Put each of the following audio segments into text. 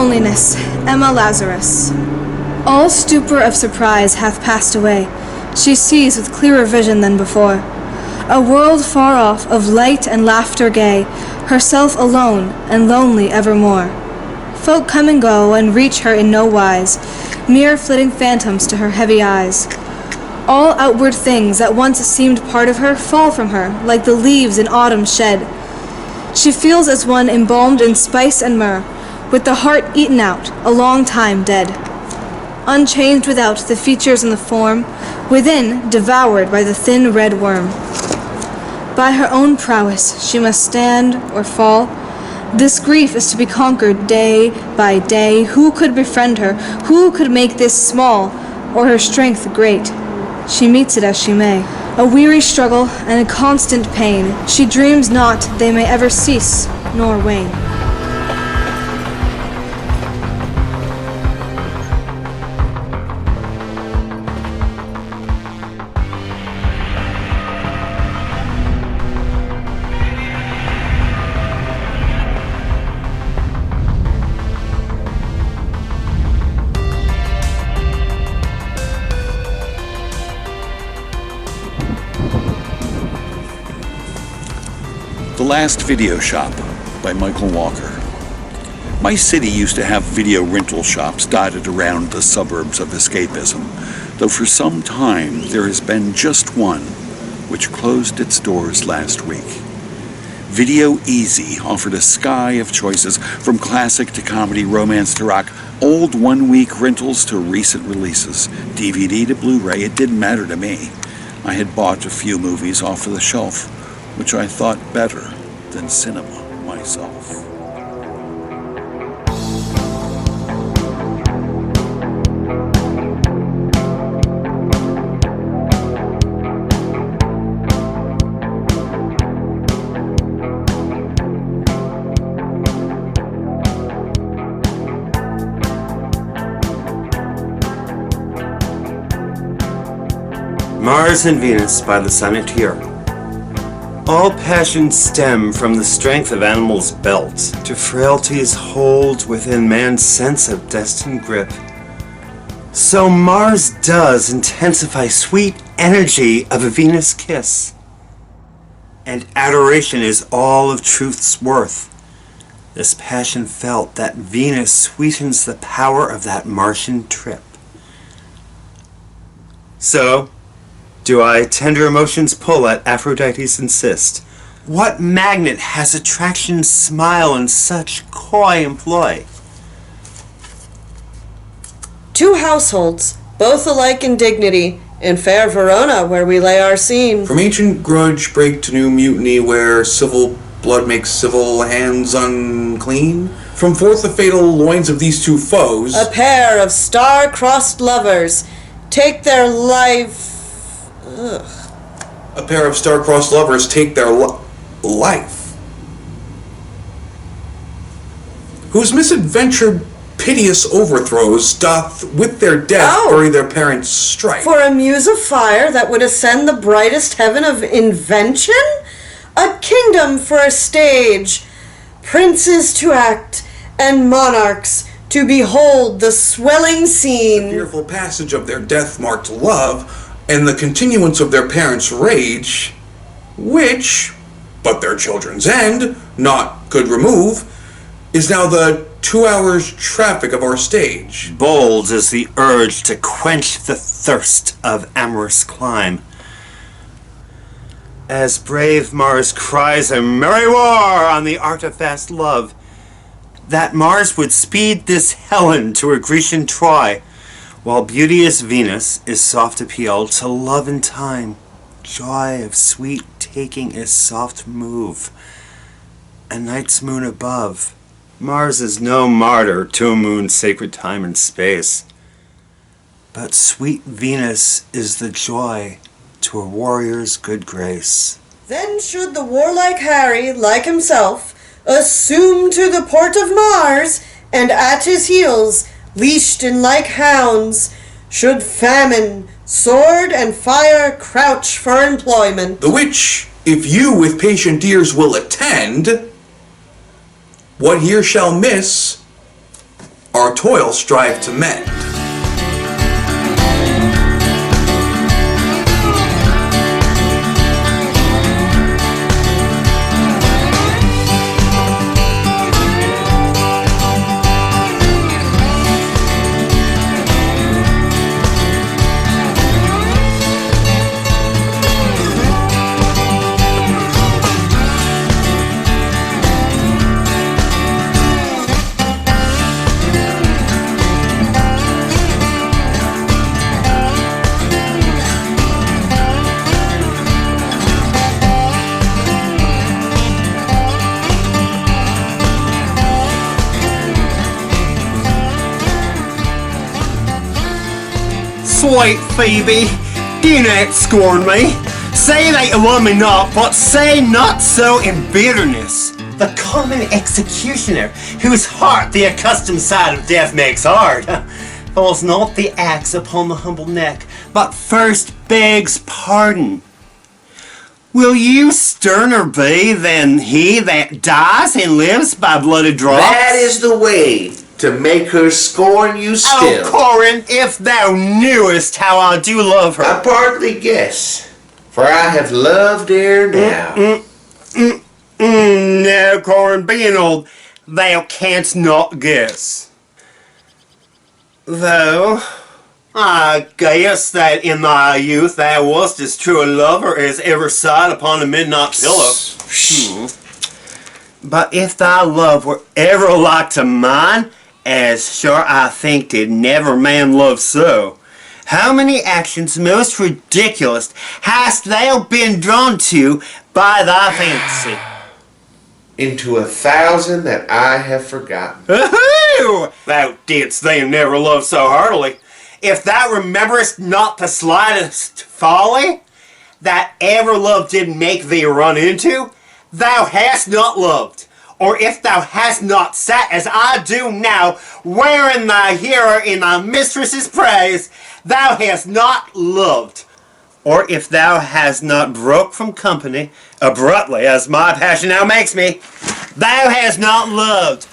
loneliness, Emma Lazarus. All stupor of surprise hath passed away. She sees with clearer vision than before. A world far off, of light and laughter gay, herself alone and lonely evermore. Folk come and go and reach her in no wise, mere flitting phantoms to her heavy eyes. All outward things that once seemed part of her fall from her, like the leaves in autumn shed. She feels as one embalmed in spice and myrrh, with the heart eaten out, a long time dead. Unchanged without the features and the form, within devoured by the thin red worm. By her own prowess she must stand or fall. This grief is to be conquered day by day. Who could befriend her? Who could make this small, or her strength great? She meets it as she may. A weary struggle and a constant pain. She dreams not they may ever cease nor wane. The Last Video Shop by Michael Walker. My city used to have video rental shops dotted around the suburbs of escapism, though for some time there has been just one, which closed its doors last week. Video Easy offered a sky of choices, from classic to comedy, romance to rock, old one-week rentals to recent releases, DVD to Blu-ray. It didn't matter to me. I had bought a few movies off of the shelf, which I thought better than cinema myself. Mars and Venus by the Sonneteer. All passions stem from the strength of animals' belt to frailty's hold within man's sense of destined grip. So Mars does intensify sweet energy of a Venus kiss. And adoration is all of truth's worth. This passion felt that Venus sweetens the power of that Martian trip. So, do I tender emotions pull at Aphrodite's insist? What magnet has attraction's smile and such coy employ? Two households, both alike in dignity, in fair Verona where we lay our scene. From ancient grudge break to new mutiny where civil blood makes civil hands unclean. From forth the fatal loins of these two foes, A pair of star-crossed lovers take their life... a pair of star-crossed lovers take their life, whose misadventured piteous overthrows doth with their death bury their parents' strife. For a muse of fire that would ascend the brightest heaven of invention? A kingdom for a stage, princes to act, and monarchs to behold the swelling scene. The fearful passage of their death-marked love, and the continuance of their parents' rage, which, but their children's end, naught could remove, is now the 2 hours traffic of our stage. Bold is the urge to quench the thirst of amorous clime. As brave Mars cries a merry war on the art of fast love, that Mars would speed this Helen to a Grecian Troy, while beauteous Venus is soft appeal to love in time. Joy of sweet taking is soft move. A night's moon above. Mars is no martyr to a moon's sacred time and space. But sweet Venus is the joy to a warrior's good grace. Then should the warlike Harry, like himself, assume to the port of Mars, and at his heels, leashed in like hounds, should famine, sword, and fire crouch for employment. The which, if you with patient ears will attend, what here shall miss, our toil strive to mend. Sweet Phoebe, do not scorn me. Say that you love me not, but say not so in bitterness. The common executioner, whose heart the accustomed sight of death makes hard, falls not the axe upon the humble neck, but first begs pardon. Will you sterner be than he that dies and lives by bloody drops? That is the way to make her scorn you still. Oh, Corin, if thou knewest how I do love her. I partly guess, for I have loved ere now. No, Corin, being old, thou canst not guess. Though, I guess that in thy youth thou wast as true a lover as ever sighed upon a midnight pillow. But if thy love were ever like to mine, as sure I think did never man love so, how many actions most ridiculous hast thou been drawn to by thy fancy? Into 1,000 that I have forgotten. Thou didst then never love so heartily. If thou rememberest not the slightest folly that ever love did make thee run into, thou hast not loved. Or if thou hast not sat as I do now, wearing thy hearer in thy mistress's praise, thou hast not loved. Or if thou hast not broke from company, abruptly as my passion now makes me, thou hast not loved.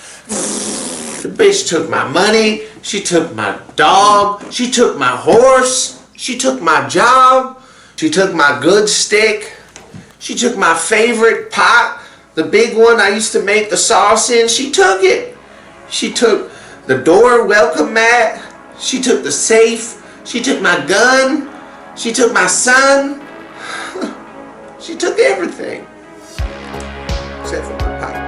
The bitch took my money, she took my dog, she took my horse, she took my job, she took my good stick, she took my favorite pot, the big one I used to make the sauce in, she took it. She took the door welcome mat, she took the safe, she took my gun, she took my son, she took everything. Except for my pipe.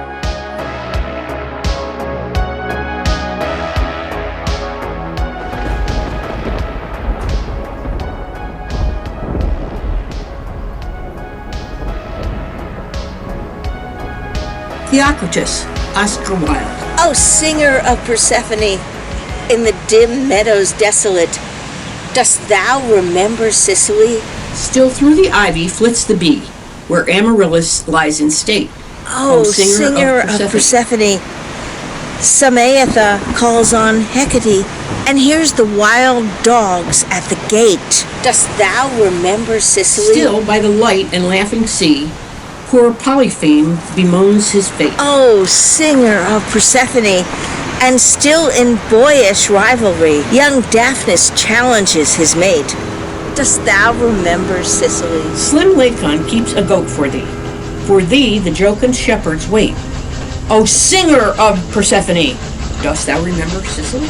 Theocritus, Oscar Wilde. O singer of Persephone, in the dim meadows desolate, dost thou remember Sicily? Still through the ivy flits the bee, where Amaryllis lies in state. O singer of Persephone, Samaetha calls on Hecate, and hears the wild dogs at the gate. Dost thou remember Sicily? Still by the light and laughing sea, poor Polypheme bemoans his fate. O singer of Persephone, and still in boyish rivalry, young Daphnis challenges his mate. Dost thou remember Sicily? Slim Lacon keeps a goat for thee. For thee the jocund shepherds wait. O singer of Persephone, dost thou remember Sicily?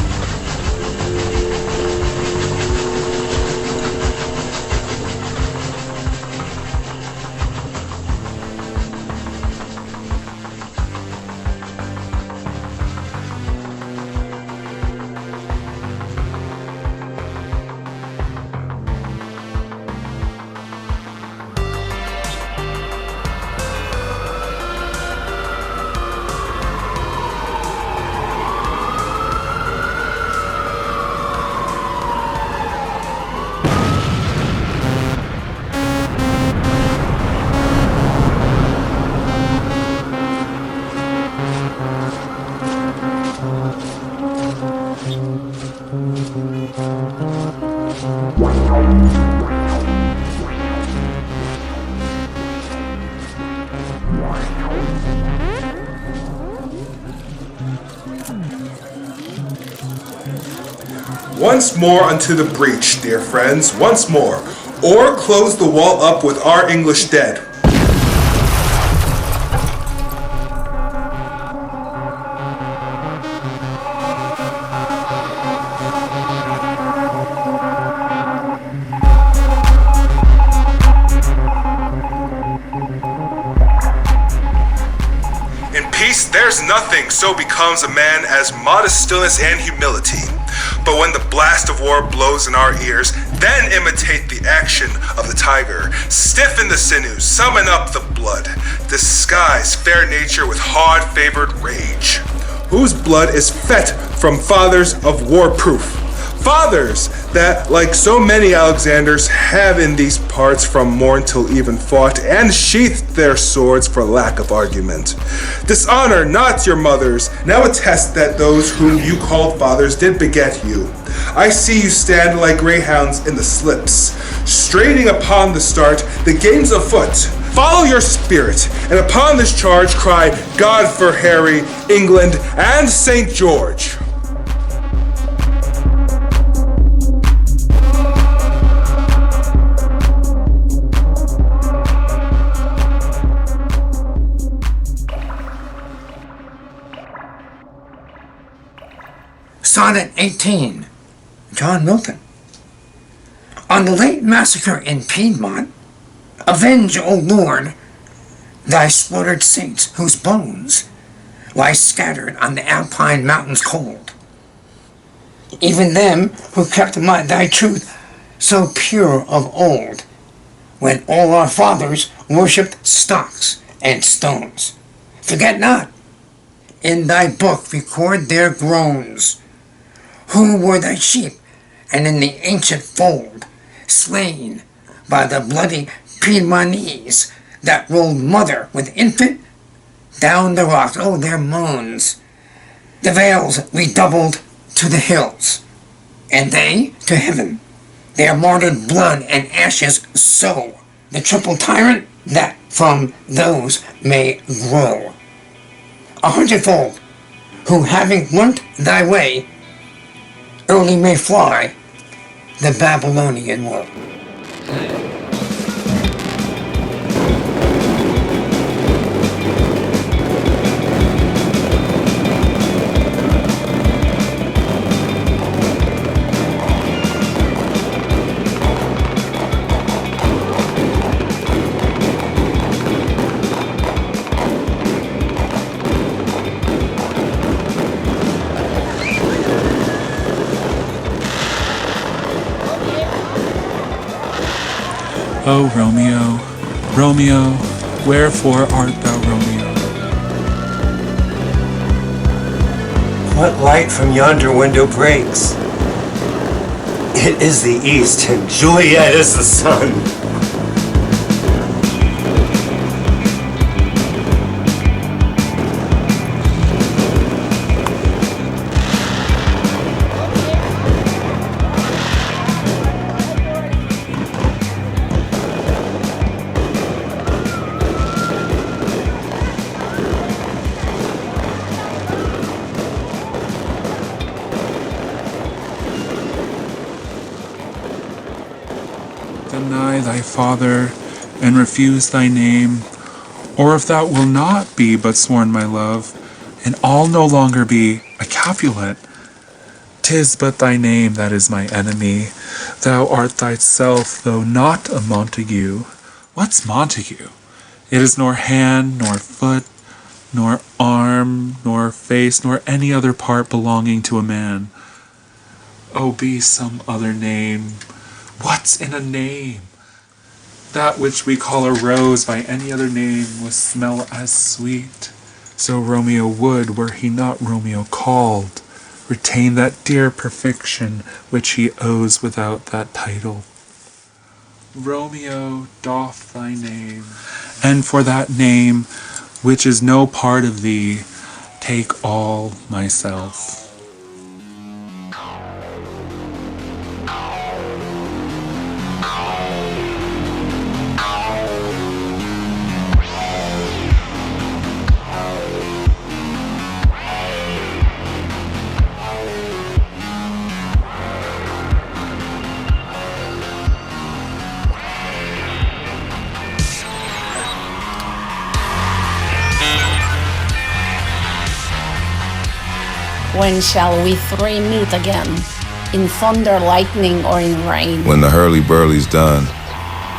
Once more unto the breach, dear friends, once more, or close the wall up with our English dead. There's nothing so becomes a man as modest stillness and humility. But when the blast of war blows in our ears, then imitate the action of the tiger. Stiffen the sinews, summon up the blood. Disguise fair nature with hard-favored rage. Whose blood is fet from fathers of war-proof. Fathers that, like so many Alexanders, have in these parts from morn till even fought, and sheathed their swords for lack of argument. Dishonor not your mothers, now attest that those whom you called fathers did beget you. I see you stand like greyhounds in the slips, straining upon the start, the game's afoot. Follow your spirit, and upon this charge cry, God for Harry, England, and St. George. Sonnet 18, John Milton. On the late massacre in Piedmont, avenge, O Lord, thy slaughtered saints whose bones lie scattered on the Alpine mountains cold. Even them who kept thy truth so pure of old, when all our fathers worshipped stocks and stones. Forget not, in thy book record their groans, who were thy sheep, and in the ancient fold, slain by the bloody Piedmontese that rolled mother with infant down the rocks. Oh, their moans. The vales redoubled to the hills, and they to heaven. Their martyred blood and ashes sow the triple tyrant that from those may grow. 100-fold, who having learnt thy way, early may fly the Babylonian woe. O Romeo, Romeo, wherefore art thou Romeo? What light from yonder window breaks? It is the east, and Juliet is the sun. Deny thy father, and refuse thy name, or if thou wilt not be but sworn my love, and all no longer be a Capulet, 'tis but thy name that is my enemy. Thou art thyself, though not a Montague. What's Montague? It is nor hand, nor foot, nor arm, nor face, nor any other part belonging to a man. Oh, be some other name. What's in a name? That which we call a rose by any other name would smell as sweet. So Romeo would, were he not Romeo called, retain that dear perfection which he owes without that title. Romeo doff thy name, and for that name, which is no part of thee, take all myself. When shall we three meet again? In thunder, lightning, or in rain? When the hurly-burly's done,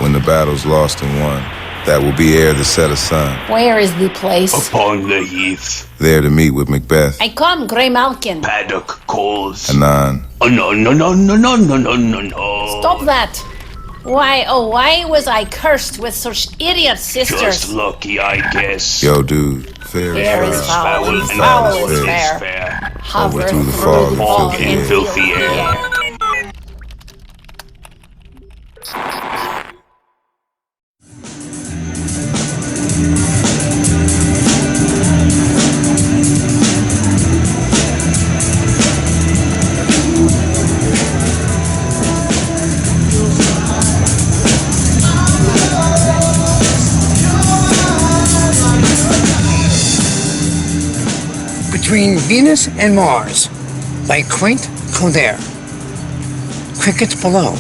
when the battle's lost and won, that will be ere the set of sun. Where is the place? Upon the heath. There to meet with Macbeth. I come, Grey Malkin. Paddock calls. Anon. Oh, no. Stop that! Why, oh, why was I cursed with such idiot sisters? Just lucky, I guess. Yo, dude, fair is foul, and foul is is fair. fair. Over through the fog and filthy air. Between Venus and Mars, by quaint Coder. Crickets below,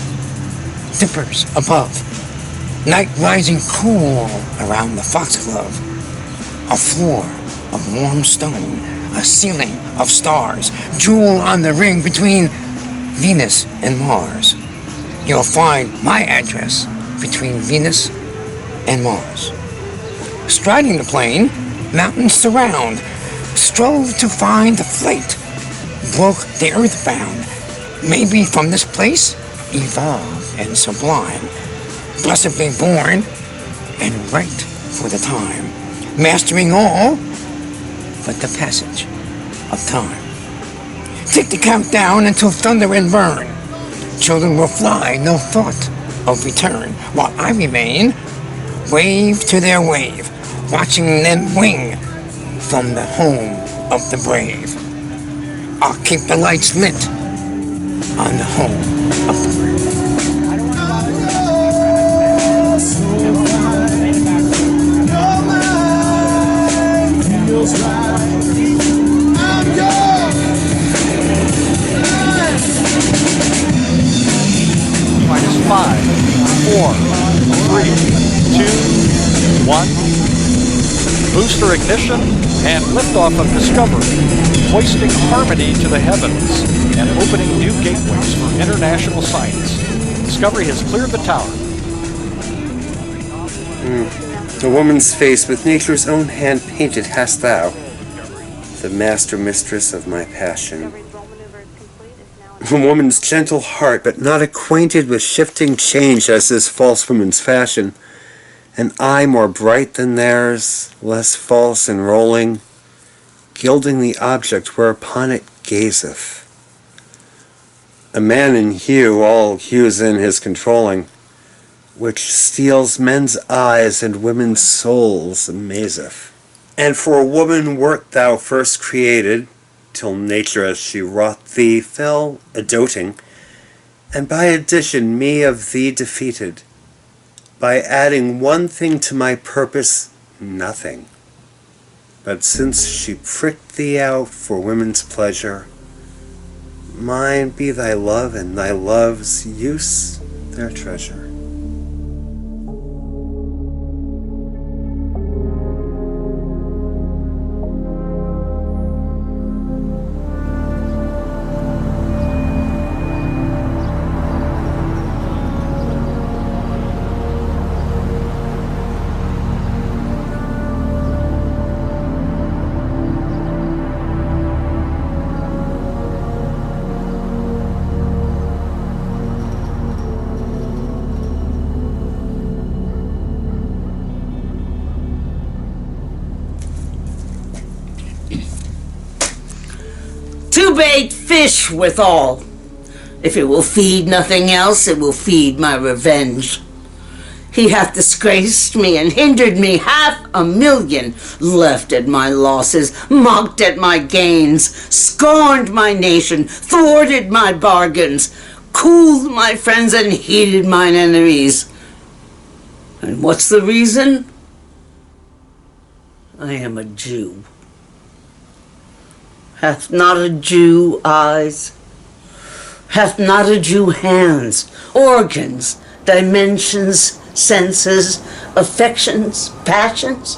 dippers above, night rising cool around the foxglove. A floor of warm stone, a ceiling of stars, jewel on the ring between Venus and Mars. You'll find my address between Venus and Mars. Striding the plain, mountains surround, strove to find the flight, broke the earthbound, maybe from this place, evolved and sublime, blessedly born and right for the time, mastering all but the passage of time. Take the countdown until thunder and burn. Children will fly, no thought of return, while I remain, wave to their wave, watching them wing from the home of the brave. I'll keep the lights lit on the home of the brave. Minus 5, 4, 3, 2, 1. Booster ignition and liftoff of Discovery, hoisting harmony to the heavens and opening new gateways for international science. Discovery has cleared the tower. A woman's face with nature's own hand painted hast thou, the master mistress of my passion. A woman's gentle heart, but not acquainted with shifting change as this false woman's fashion. An eye more bright than theirs, less false and rolling, gilding the object whereupon it gazeth. A man in hue, all hues in his controlling, which steals men's eyes and women's souls amazeth. And for a woman wert thou first created, till nature as she wrought thee fell a-doting, and by addition me of thee defeated, by adding one thing to my purpose, nothing. But since she pricked thee out for women's pleasure, mine be thy love and thy love's use their treasure. To bait fish withal. If it will feed nothing else, it will feed my revenge. He hath disgraced me and hindered me 500,000, left at my losses, mocked at my gains, scorned my nation, thwarted my bargains, cooled my friends and heated mine enemies. And what's the reason? I am a Jew. Hath not a Jew eyes? Hath not a Jew hands, organs, dimensions, senses, affections, passions?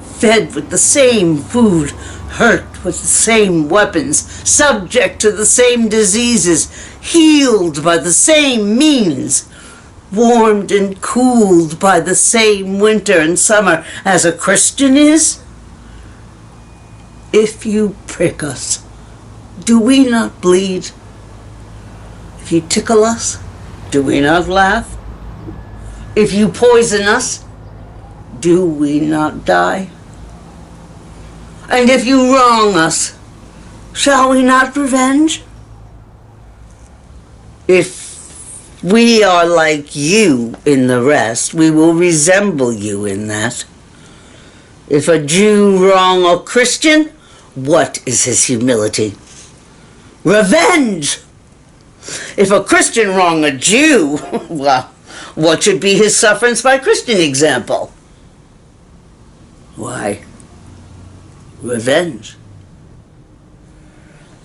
Fed with the same food, hurt with the same weapons, subject to the same diseases, healed by the same means, warmed and cooled by the same winter and summer as a Christian is? If you prick us, do we not bleed? If you tickle us, do we not laugh? If you poison us, do we not die? And if you wrong us, shall we not revenge? If we are like you in the rest, we will resemble you in that. If a Jew wrong a Christian, what is his humility? Revenge! If a Christian wrong a Jew, well, what should be his sufferance by Christian example? Why, revenge.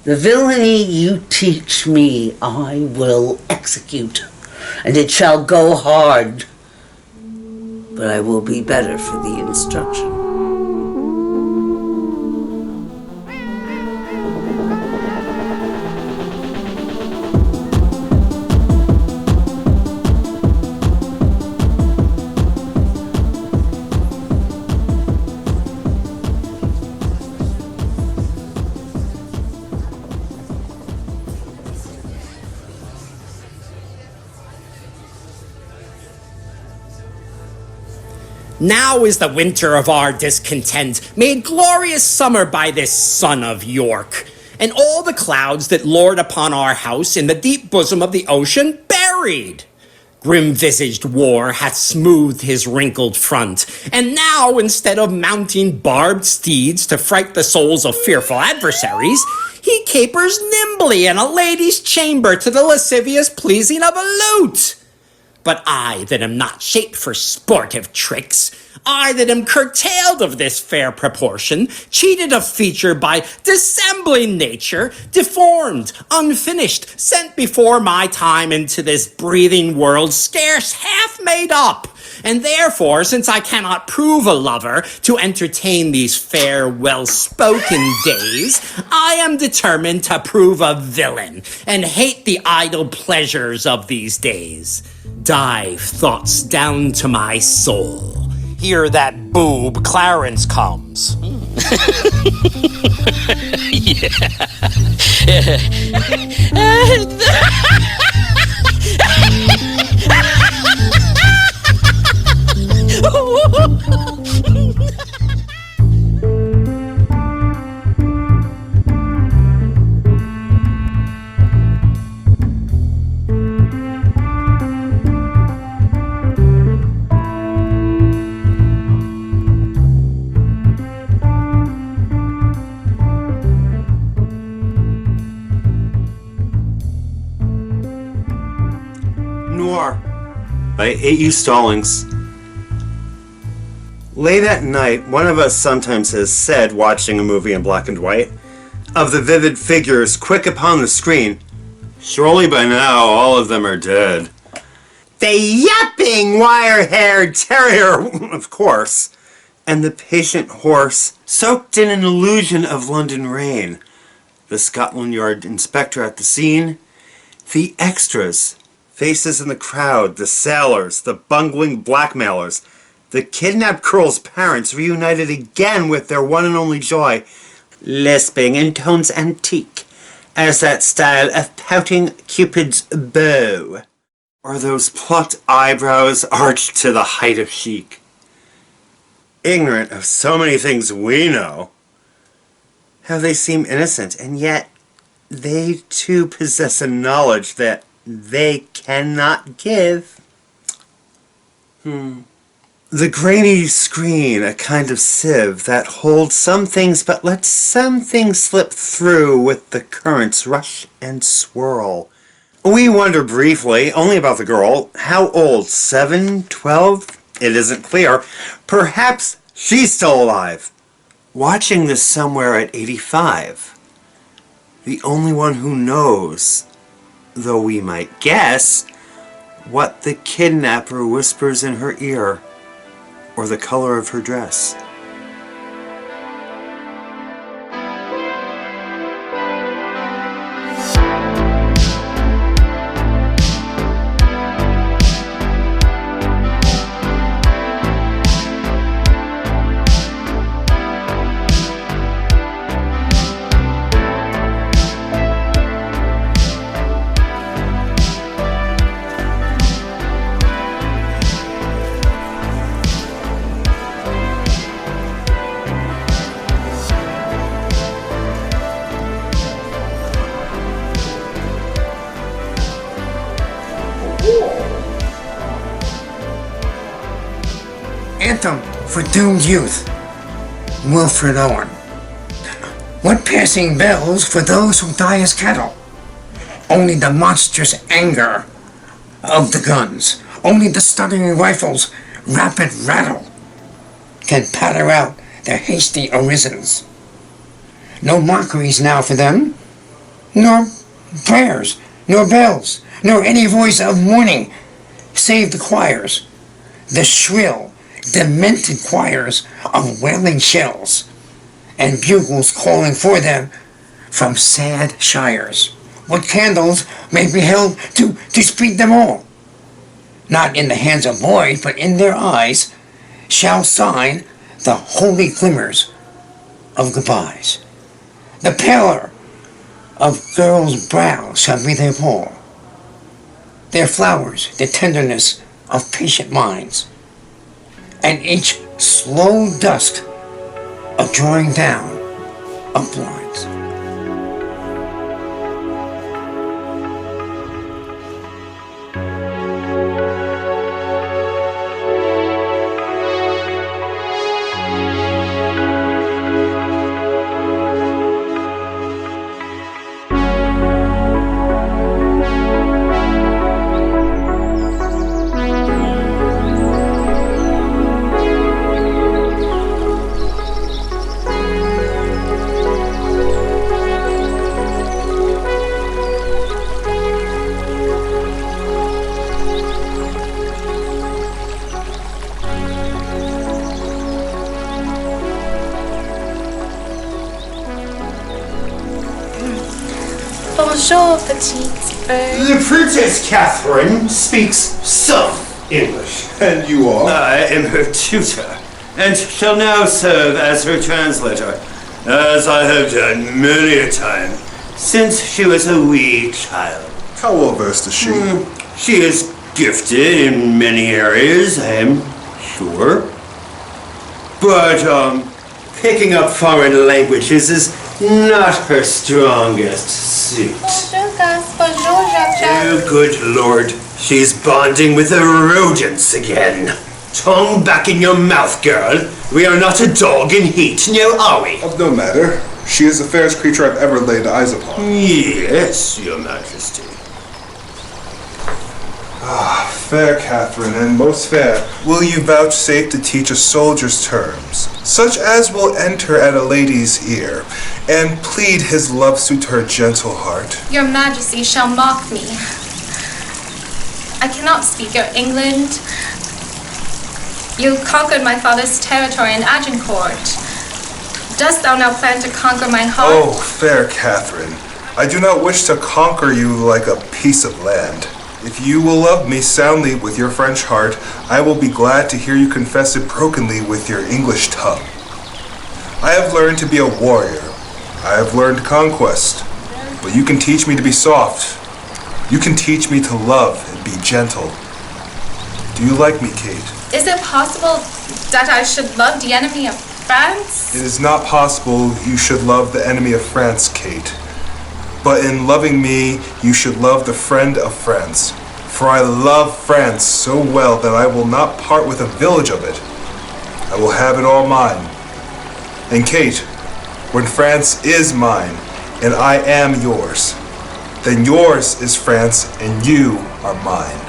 The villainy you teach me I will execute, and it shall go hard, but I will be better for the instruction. Now is the winter of our discontent, made glorious summer by this son of York, and all the clouds that lord upon our house in the deep bosom of the ocean buried. Grim-visaged war hath smoothed his wrinkled front, and now, instead of mounting barbed steeds to fright the souls of fearful adversaries, he capers nimbly in a lady's chamber to the lascivious pleasing of a lute. But I that am not shaped for sportive tricks, I that am curtailed of this fair proportion, cheated of feature by dissembling nature, deformed, unfinished, sent before my time into this breathing world scarce half made up, and therefore, since I cannot prove a lover to entertain these fair, well-spoken days, I am determined to prove a villain, and hate the idle pleasures of these days. Dive thoughts down to my soul. Here that boob Clarence comes. By A.U. Stallings. Late at night, one of us sometimes has said, watching a movie in black and white, of the vivid figures quick upon the screen, surely by now all of them are dead. The yapping wire-haired terrier, of course, and the patient horse, soaked in an illusion of London rain, the Scotland Yard inspector at the scene, the extras, faces in the crowd, the sailors, the bungling blackmailers, the kidnapped girl's parents reunited again with their one and only joy, lisping in tones antique as that style of pouting Cupid's bow, or those plucked eyebrows arched to the height of chic. Ignorant of so many things we know, how they seem innocent, and yet they too possess a knowledge that they cannot give. The grainy screen, a kind of sieve that holds some things but lets some things slip through with the current's rush and swirl. We wonder briefly, only about the girl, how old, 7, 12? It isn't clear. Perhaps she's still alive. Watching this somewhere at 85. The only one who knows, though we might guess, what the kidnapper whispers in her ear, or the color of her dress. anthem for doomed youth, Wilfred Owen. What passing bells for those who die as cattle? Only the monstrous anger of the guns, only the stuttering rifles' rapid rattle can patter out their hasty orisons. No mockeries now for them, nor prayers, nor bells, nor any voice of mourning, save the choirs, the shrill, demented choirs of wailing shells, and bugles calling for them from sad shires. What candles may be held to speed them all? Not in the hands of boys, but in their eyes, shall sign the holy glimmers of goodbyes. The pallor of girls' brows shall be their pall, their flowers the tenderness of patient minds, and each slow dusk a drawing down of blinds. Bonjour, petite bird. The Princess Catherine speaks some English. And you are? I am her tutor, and shall now serve as her translator, as I have done many a time, since she was a wee child. How well versed is she? She is gifted in many areas, I am sure. But, picking up foreign languages is not her strongest suit. Bonjour, Katz. Bonjour, JaVBeat. Oh, good lord. She's bonding with the rodents again. Tongue back in your mouth, girl. We are not a dog in heat, now are we? Of no matter. She is the fairest creature I've ever laid eyes upon. Yes, your majesty. Ah, fair Catherine, and most fair, will you vouchsafe to teach a soldier's terms, such as will enter at a lady's ear, and plead his love suit to her gentle heart? Your Majesty shall mock me. I cannot speak of England. You conquered my father's territory in Agincourt. Dost thou now plan to conquer my heart? Oh, fair Catherine, I do not wish to conquer you like a piece of land. If you will love me soundly with your French heart, I will be glad to hear you confess it brokenly with your English tongue. I have learned to be a warrior. I have learned conquest. But you can teach me to be soft. You can teach me to love and be gentle. Do you like me, Kate? Is it possible that I should love the enemy of France? It is not possible you should love the enemy of France, Kate. But in loving me, you should love the friend of France. For I love France so well that I will not part with a village of it. I will have it all mine. And Kate, when France is mine, and I am yours, then yours is France and you are mine.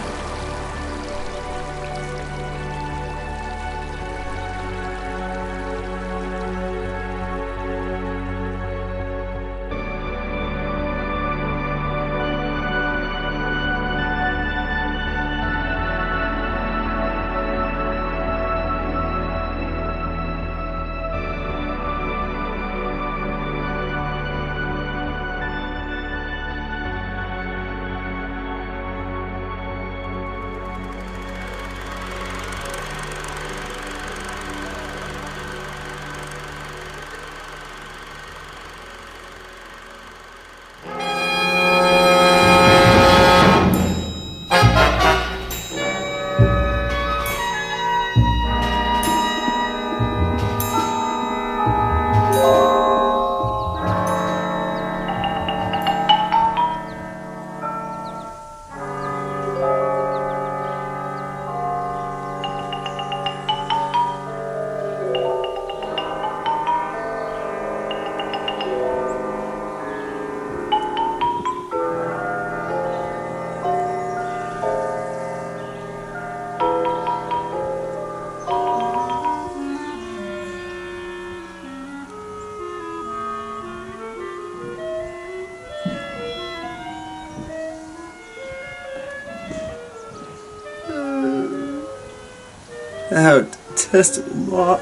Thou detested lot,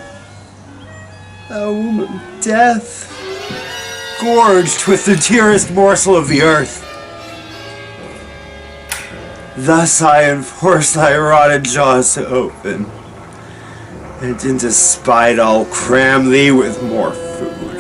thou womb of death, gorged with the dearest morsel of the earth. Thus I enforce thy rotted jaws to open, and into spite I'll cram thee with more food.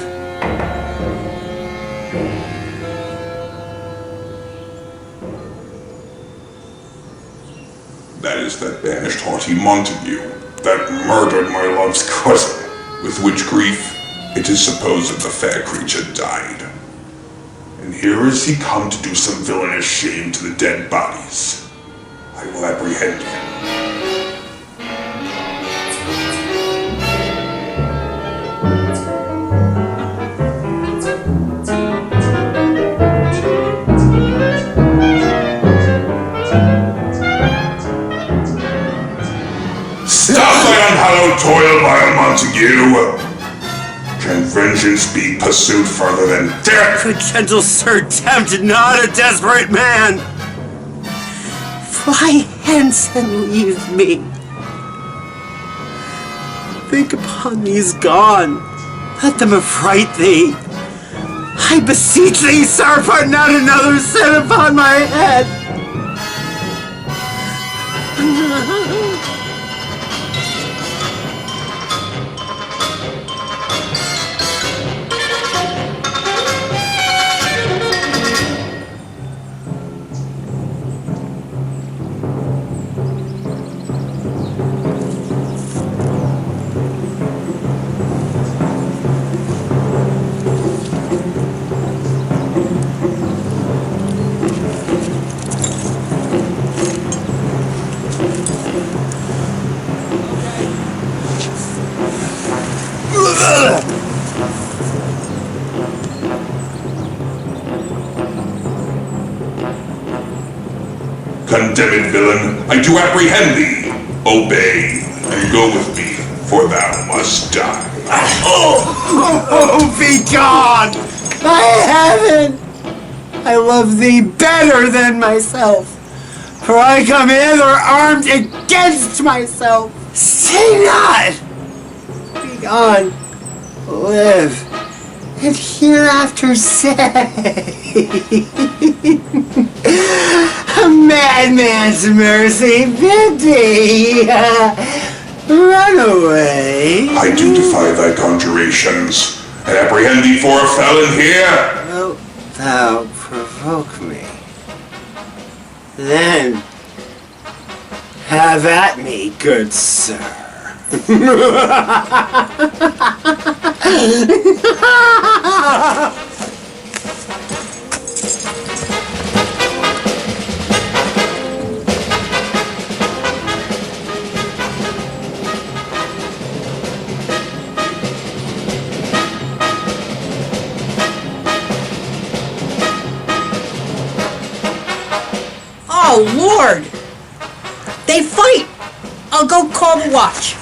That is that banished haughty Montague, that murdered my love's cousin, with which grief it is supposed that the fair creature died. And here is he come to do some villainous shame to the dead bodies. I will apprehend him. Stop thy unhallowed toil, vile Montague! Can vengeance be pursued further than death? Good gentle sir, tempt not a desperate man! Fly hence and leave me. Think upon these gone. Let them affright thee. I beseech thee, sir, put not another sin upon my head. Condemned villain, I do apprehend thee. Obey, and go with me, for thou must die. Oh, be gone! I haven't! I love thee better than myself, for I come hither armed against myself. Stay not! Be gone, live, and hereafter say, a madman's mercy bid thee, run away. I do defy thy conjurations, and apprehend thee for a felon here. Wilt thou provoke me? Then have at me, good sir. Oh, Lord! They fight! I'll go call the watch.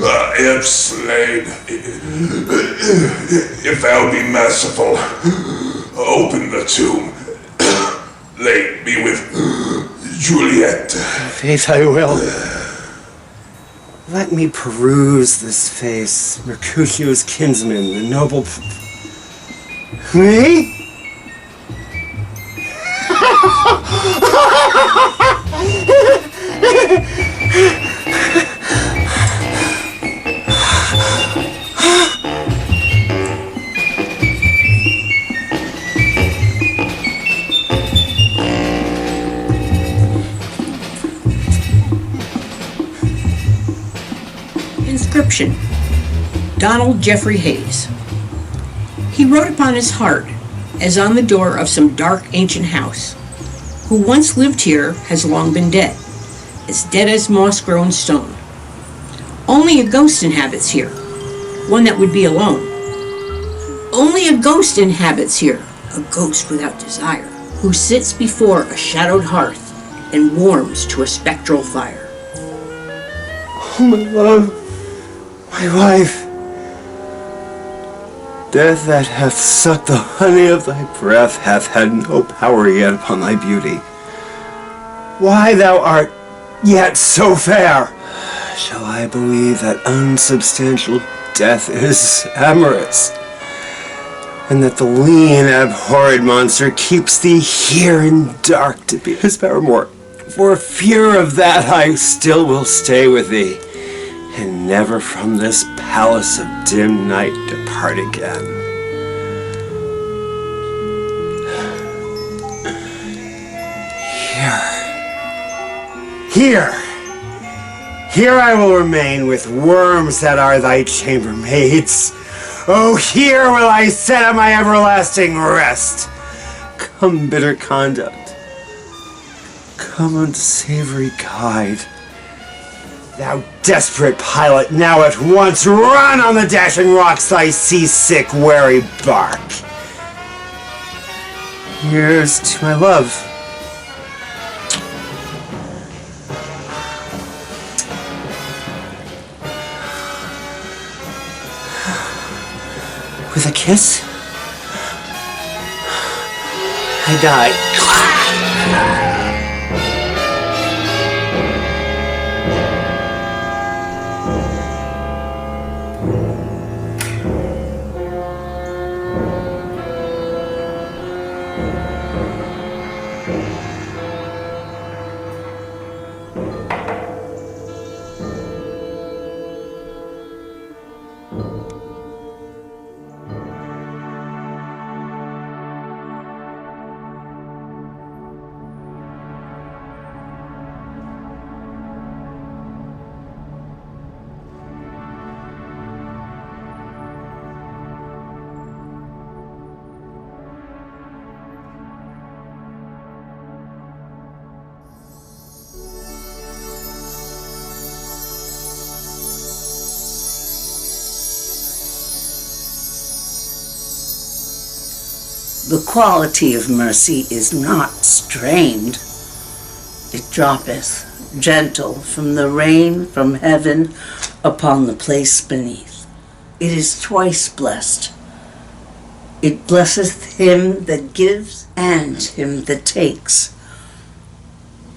I am slain. If thou be merciful, open the tomb. Lay me with Juliet. Faith I will. Let me peruse this face, Mercutio's kinsman, the noble... Me? Inscription: Donald Jeffrey Hayes. He wrote upon his heart, as on the door of some dark ancient house, who once lived here has long been dead as moss-grown stone. Only a ghost inhabits here, one that would be alone. Only a ghost inhabits here, a ghost without desire. who sits before a shadowed hearth and warms to a spectral fire. Oh, my love, my wife, death that hath sucked the honey of thy breath hath had no power yet upon thy beauty. Why thou art yet so fair? Shall I believe that unsubstantial death is amorous, and that the lean, abhorred monster keeps thee here in dark to be his paramour? For fear of that I still will stay with thee, and never from this palace of dim night depart again. Here I will remain with worms that are thy chambermaids. Oh, here will I set at my everlasting rest. Come, bitter conduct. Come, unsavory guide. Thou desperate pilot, now at once run on the dashing rocks thy seasick, weary bark. Here's to my love. With a kiss, I die. The quality of mercy is not strained. It droppeth, gentle, from the rain from heaven upon the place beneath. It is twice blessed. It blesseth him that gives and him that takes.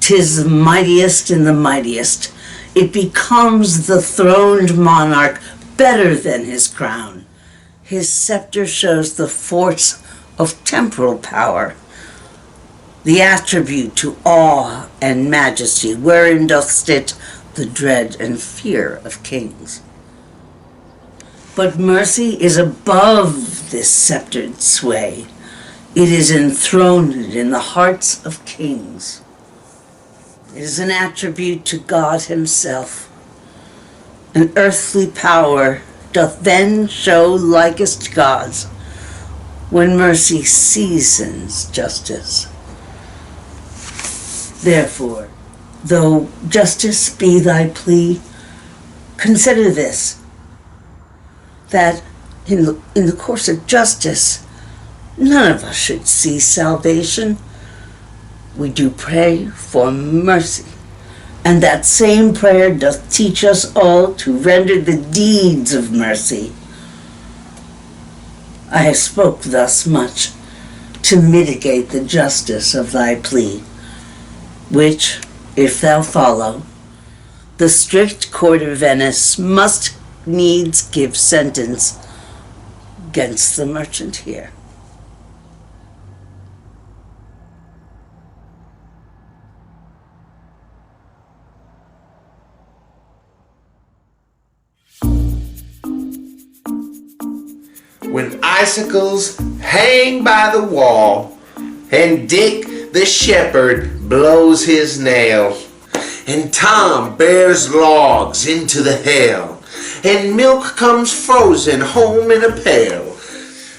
'Tis the mightiest in the mightiest. It becomes the throned monarch better than his crown. His scepter shows the force of temporal power, the attribute to awe and majesty, wherein doth sit the dread and fear of kings. But mercy is above this sceptered sway. It is enthroned in the hearts of kings. It is an attribute to God himself. An earthly power doth then show likest gods, when mercy seasons justice. Therefore, though justice be thy plea, consider this, that in the course of justice, none of us should see salvation. We do pray for mercy, and that same prayer doth teach us all to render the deeds of mercy. I have spoke thus much to mitigate the justice of thy plea, which, if thou follow, the strict court of Venice must needs give sentence against the merchant here. When icicles hang by the wall, and Dick the shepherd blows his nail, and Tom bears logs into the hail, and milk comes frozen home in a pail,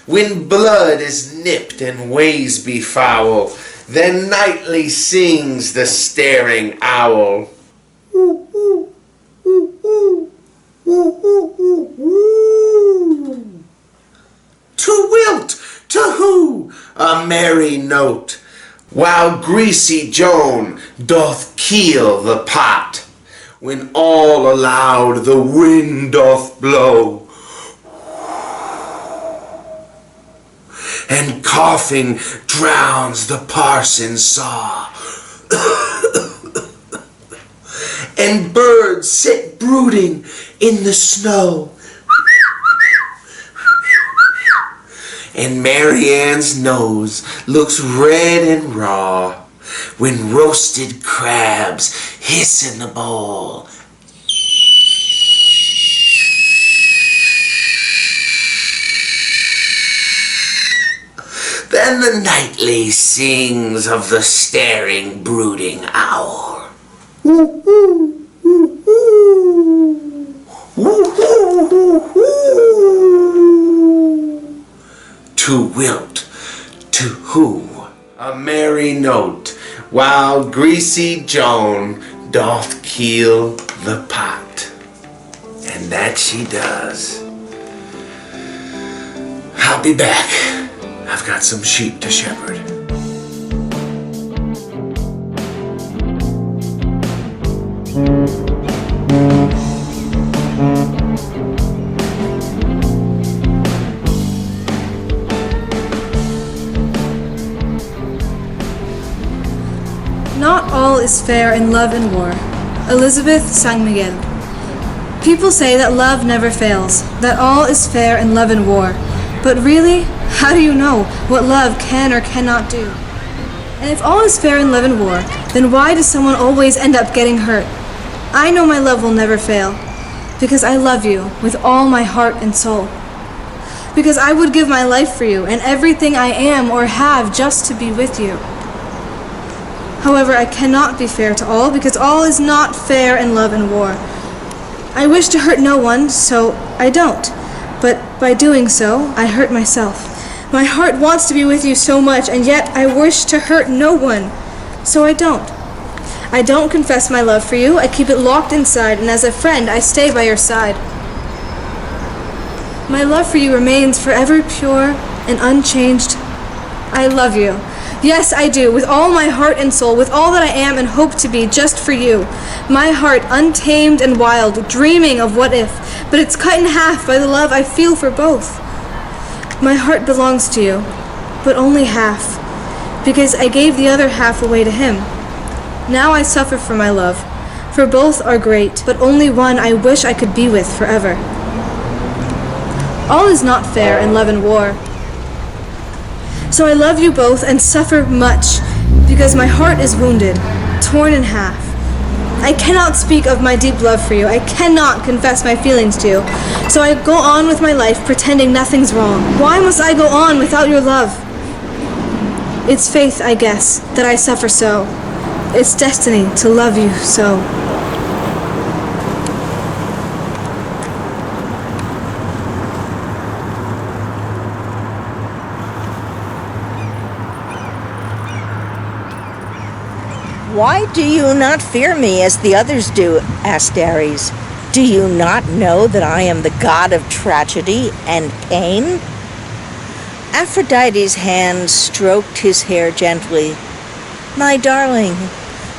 when blood is nipped and ways be foul, then nightly sings the staring owl. Ooh, ooh, ooh, ooh, ooh, ooh, ooh, ooh. To wilt, to who, a merry note, while greasy Joan doth keel the pot, when all aloud the wind doth blow, and coughing drowns the parson's saw, and birds sit brooding in the snow, and Mary Ann's nose looks red and raw, when roasted crabs hiss in the bowl. Then the nightly sings of the staring, brooding owl. To wilt, to who, a merry note, while greasy Joan doth keel the pot. And that she does. I'll be back. I've got some sheep to shepherd. Not all is fair in love and war. Elizabeth San Miguel. People say that love never fails, that all is fair in love and war. But really, how do you know what love can or cannot do? And if all is fair in love and war, then why does someone always end up getting hurt? I know my love will never fail, because I love you with all my heart and soul. Because I would give my life for you and everything I am or have just to be with you. However, I cannot be fair to all, because all is not fair in love and war. I wish to hurt no one, so I don't. But by doing so, I hurt myself. My heart wants to be with you so much, and yet I wish to hurt no one, so I don't. I don't confess my love for you, I keep it locked inside, and as a friend, I stay by your side. My love for you remains forever pure and unchanged. I love you. Yes, I do, with all my heart and soul, with all that I am and hope to be, just for you. My heart untamed and wild, dreaming of what if, but it's cut in half by the love I feel for both. My heart belongs to you, but only half, because I gave the other half away to him. Now I suffer for my love, for both are great, but only one I wish I could be with forever. All is not fair in love and war. So I love you both and suffer much, because my heart is wounded, torn in half. I cannot speak of my deep love for you. I cannot confess my feelings to you. So I go on with my life pretending nothing's wrong. Why must I go on without your love? It's faith, I guess, that I suffer so. It's destiny to love you so. Why do you not fear me as the others do? Asked Ares. Do you not know that I am the god of tragedy and pain? Aphrodite's hand stroked his hair gently. My darling,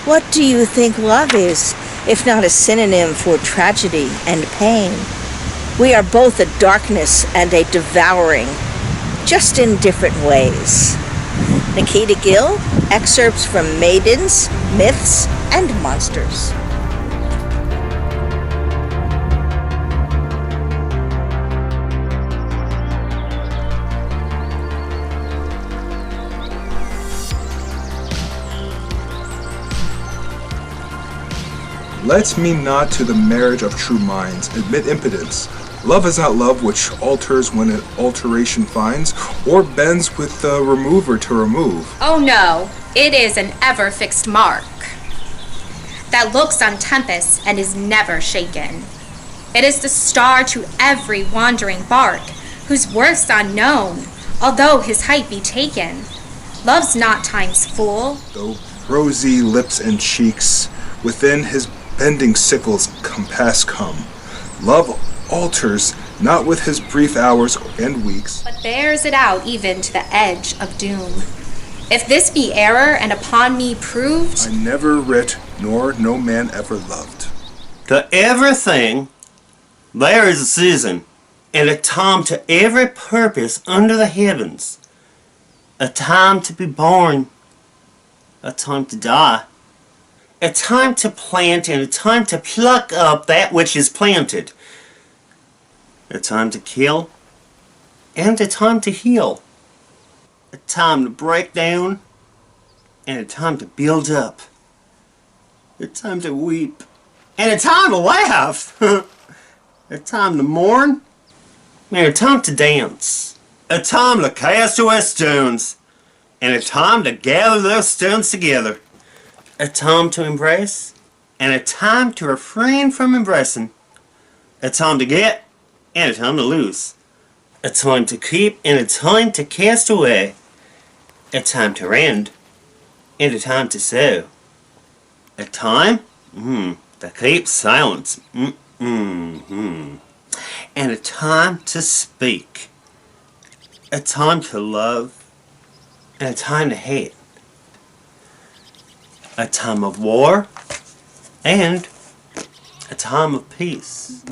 what do you think love is, if not a synonym for tragedy and pain? We are both a darkness and a devouring, just in different ways. Nikita Gill, excerpts from Maidens, Myths, and Monsters. Let me not to the marriage of true minds admit impotence. Love is not love which alters when an alteration finds, or bends with the remover to remove. Oh no, it is an ever-fixed mark that looks on tempests and is never shaken. It is the star to every wandering bark, whose worth's unknown, although his height be taken. Love's not time's fool. Though rosy lips and cheeks within his bending sickle's compass come, love alters not with his brief hours and weeks, but bears it out even to the edge of doom. If this be error, and upon me proved, I never writ, nor no man ever loved. To everything, there is a season, and a time to every purpose under the heavens. A time to be born, a time to die, a time to plant, and a time to pluck up that which is planted. A time to kill, and a time to heal. A time to break down, and a time to build up. A time to weep, and a time to laugh. A time to mourn, and a time to dance. A time to cast away stones, and a time to gather those stones together. A time to embrace, and a time to refrain from embracing. A time to get, and a time to lose. A time to keep, and a time to cast away. A time to rend, and a time to sow. A time to keep silence. And a time to speak. A time to love, and a time to hate. A time of war, and a time of peace.